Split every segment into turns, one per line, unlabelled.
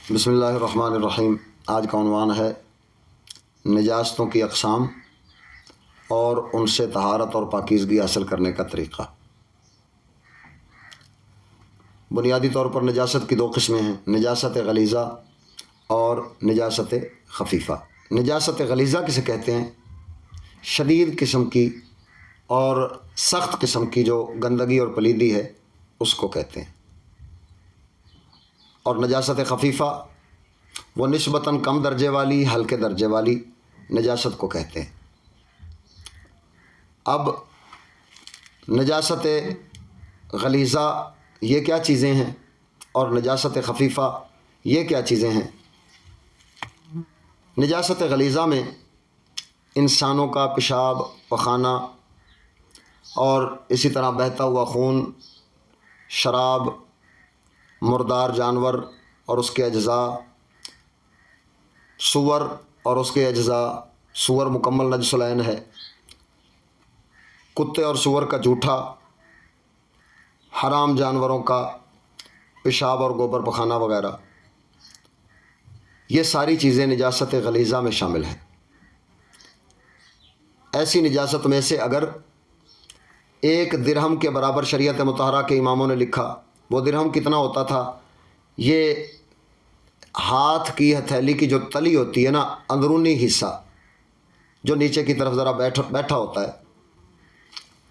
بسم اللہ الرحمن الرحیم۔ آج کا عنوان ہے نجاستوں کی اقسام اور ان سے طہارت اور پاکیزگی حاصل کرنے کا طریقہ۔ بنیادی طور پر نجاست کی دو قسمیں ہیں، نجاست غلیظہ اور نجاست خفیفہ۔ نجاست غلیظہ کسے کہتے ہیں؟ شدید قسم کی اور سخت قسم کی جو گندگی اور پلیدی ہے اس کو کہتے ہیں، اور نجاست خفیفہ وہ نسبتاً کم درجے والی، ہلکے درجے والی نجاست کو کہتے ہیں۔ اب نجاست غلیظہ یہ کیا چیزیں ہیں اور نجاست خفیفہ یہ کیا چیزیں ہیں؟ نجاست غلیظہ میں انسانوں کا پیشاب، پخانہ اور اسی طرح بہتا ہوا خون، شراب، مردار جانور اور اس کے اجزاء، سور اور اس کے اجزاء، سور مکمل نجس العین ہے، کتے اور سور کا جوٹھا، حرام جانوروں کا پیشاب اور گوبر پخانہ وغیرہ، یہ ساری چیزیں نجاست غلیظہ میں شامل ہیں۔ ایسی نجاست میں سے اگر 1 درہم کے برابر شریعت مطہرہ کے اماموں نے لکھا، وہ درہم کتنا ہوتا تھا؟ یہ ہاتھ کی ہتھیلی کی جو تلی ہوتی ہے نا، اندرونی حصہ جو نیچے کی طرف ذرا بیٹھا ہوتا ہے،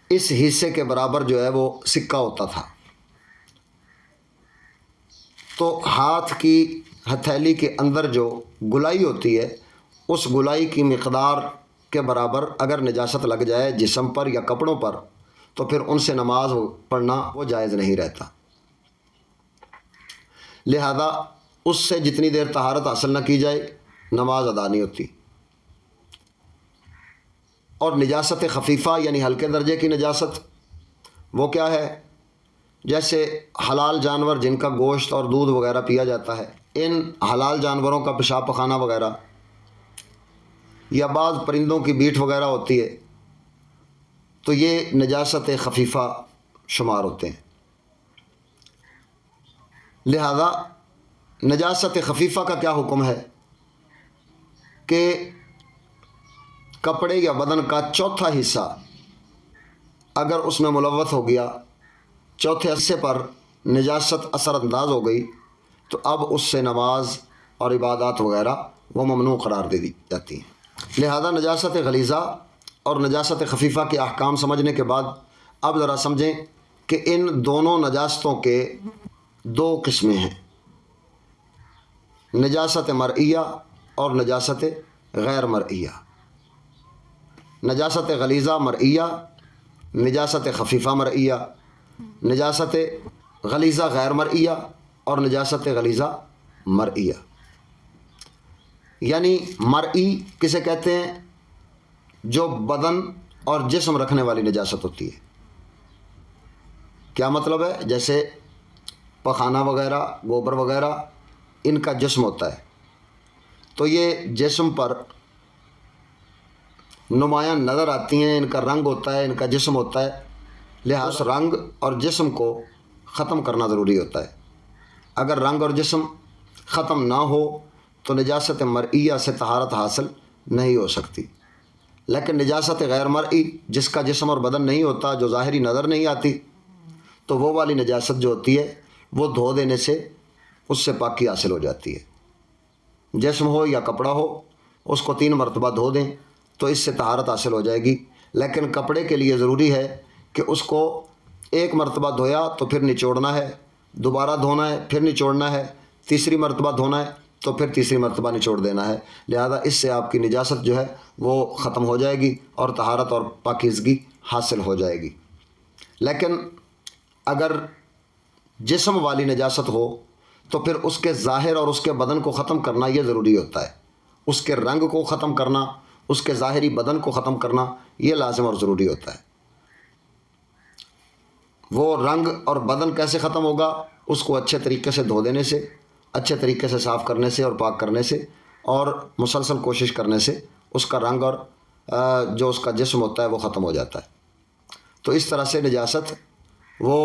اس حصے کے برابر جو ہے وہ سکہ ہوتا تھا۔ تو ہاتھ کی ہتھیلی کے اندر جو گلائی ہوتی ہے، اس گلائی کی مقدار کے برابر اگر نجاست لگ جائے جسم پر یا کپڑوں پر، تو پھر ان سے نماز پڑھنا وہ جائز نہیں رہتا۔ لہذا اس سے جتنی دیر طہارت حاصل نہ کی جائے نماز ادا نہیں ہوتی۔ اور نجاست خفیفہ یعنی ہلکے درجے کی نجاست وہ کیا ہے؟ جیسے حلال جانور جن کا گوشت اور دودھ وغیرہ پیا جاتا ہے، ان حلال جانوروں کا پیشاب پخانہ وغیرہ، یا بعض پرندوں کی بیٹ وغیرہ ہوتی ہے، تو یہ نجاست خفیفہ شمار ہوتے ہیں۔ لہذا نجاست خفیفہ کا کیا حکم ہے کہ کپڑے یا بدن کا چوتھا حصہ اگر اس میں ملوث ہو گیا، چوتھے حصے پر نجاست اثر انداز ہو گئی، تو اب اس سے نماز اور عبادات وغیرہ وہ ممنوع قرار دے دی جاتی ہیں۔ لہذا نجاست غلیظہ اور نجاست خفیفہ کے احکام سمجھنے کے بعد اب ذرا سمجھیں کہ ان دونوں نجاستوں کے 2 قسمیں ہیں، نجاست مرئیہ اور نجاست غیر مرئیہ۔ نجاست غلیظہ مرئیہ، نجاست خفیفہ مرئیہ، نجاست غلیظہ غیر مرئیہ اور نجاست غلیظہ مرئیہ۔ یعنی مرئی کسے کہتے ہیں؟ جو بدن اور جسم رکھنے والی نجاست ہوتی ہے۔ کیا مطلب ہے؟ جیسے پخانہ وغیرہ، گوبر وغیرہ، ان کا جسم ہوتا ہے، تو یہ جسم پر نمایاں نظر آتی ہیں، ان کا رنگ ہوتا ہے، ان کا جسم ہوتا ہے، لہذا اس رنگ اور جسم کو ختم کرنا ضروری ہوتا ہے۔ اگر رنگ اور جسم ختم نہ ہو تو نجاست مرئیہ سے طہارت حاصل نہیں ہو سکتی۔ لیکن نجاست غیر مرئی، جس کا جسم اور بدن نہیں ہوتا، جو ظاہری نظر نہیں آتی، تو وہ والی نجاست جو ہوتی ہے وہ دھو دینے سے اس سے پاکی حاصل ہو جاتی ہے۔ جسم ہو یا کپڑا ہو، اس کو 3 مرتبہ دھو دیں تو اس سے طہارت حاصل ہو جائے گی۔ لیکن کپڑے کے لیے ضروری ہے کہ اس کو 1 مرتبہ دھویا تو پھر نچوڑنا ہے، دوبارہ دھونا ہے، پھر نچوڑنا ہے، تیسری مرتبہ دھونا ہے تو پھر تیسری مرتبہ نچوڑ دینا ہے۔ لہذا اس سے آپ کی نجاست جو ہے وہ ختم ہو جائے گی اور طہارت اور پاکیزگی حاصل ہو جائے گی۔ لیکن اگر جسم والی نجاست ہو تو پھر اس کے ظاہر اور اس کے بدن کو ختم کرنا یہ ضروری ہوتا ہے۔ اس کے رنگ کو ختم کرنا، اس کے ظاہری بدن کو ختم کرنا یہ لازم اور ضروری ہوتا ہے۔ وہ رنگ اور بدن کیسے ختم ہوگا؟ اس کو اچھے طریقے سے دھو دینے سے، اچھے طریقے سے صاف کرنے سے اور پاک کرنے سے، اور مسلسل کوشش کرنے سے اس کا رنگ اور جو اس کا جسم ہوتا ہے وہ ختم ہو جاتا ہے۔ تو اس طرح سے نجاست وہ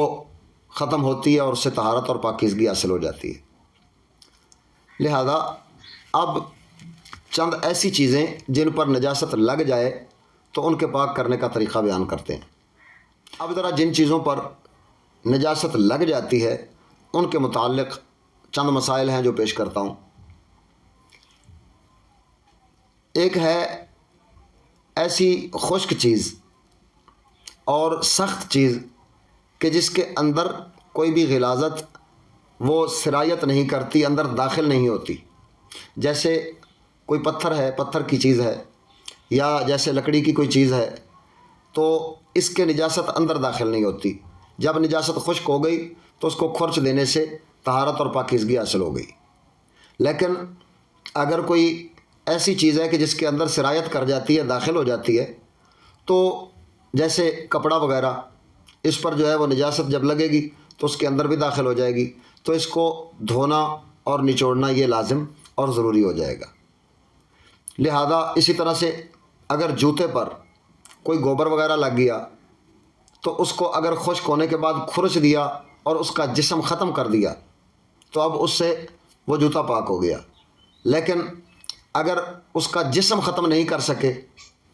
ختم ہوتی ہے اور اس سے طہارت اور پاکیزگی حاصل ہو جاتی ہے۔ لہذا اب چند ایسی چیزیں جن پر نجاست لگ جائے تو ان کے پاک کرنے کا طریقہ بیان کرتے ہیں۔ اب ذرا جن چیزوں پر نجاست لگ جاتی ہے ان کے متعلق چند مسائل ہیں جو پیش کرتا ہوں۔ ایک ہے ایسی خشک چیز اور سخت چیز کہ جس کے اندر کوئی بھی غلاظت وہ سرایت نہیں کرتی، اندر داخل نہیں ہوتی، جیسے کوئی پتھر ہے، پتھر کی چیز ہے، یا جیسے لکڑی کی کوئی چیز ہے، تو اس کے نجاست اندر داخل نہیں ہوتی۔ جب نجاست خشک ہو گئی تو اس کو کھرچ دینے سے طہارت اور پاکیزگی حاصل ہو گئی۔ لیکن اگر کوئی ایسی چیز ہے کہ جس کے اندر سرایت کر جاتی ہے، داخل ہو جاتی ہے، تو جیسے کپڑا وغیرہ، اس پر جو ہے وہ نجاست جب لگے گی تو اس کے اندر بھی داخل ہو جائے گی، تو اس کو دھونا اور نچوڑنا یہ لازم اور ضروری ہو جائے گا۔ لہذا اسی طرح سے اگر جوتے پر کوئی گوبر وغیرہ لگ گیا تو اس کو اگر خشک ہونے کے بعد کھرچ دیا اور اس کا جسم ختم کر دیا تو اب اس سے وہ جوتا پاک ہو گیا۔ لیکن اگر اس کا جسم ختم نہیں کر سکے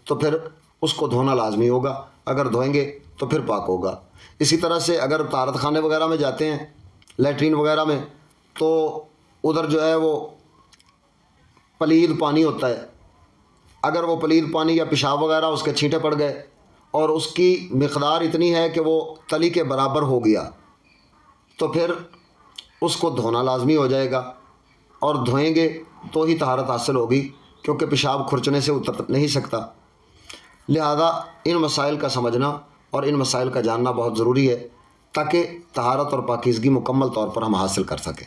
تو پھر اس کو دھونا لازمی ہوگا، اگر دھوئیں گے تو پھر پاک ہوگا۔ اسی طرح سے اگر طہارت خانے وغیرہ میں جاتے ہیں، لیٹرین وغیرہ میں، تو ادھر جو ہے وہ پلید پانی ہوتا ہے، اگر وہ پلید پانی یا پیشاب وغیرہ اس کے چھینٹے پڑ گئے اور اس کی مقدار اتنی ہے کہ وہ تلی کے برابر ہو گیا تو پھر اس کو دھونا لازمی ہو جائے گا، اور دھوئیں گے تو ہی طہارت حاصل ہوگی، کیونکہ پیشاب کھرچنے سے اتر نہیں سکتا۔ لہذا ان مسائل کا سمجھنا اور ان مسائل کا جاننا بہت ضروری ہے تاکہ طہارت اور پاکیزگی مکمل طور پر ہم حاصل کر سکیں۔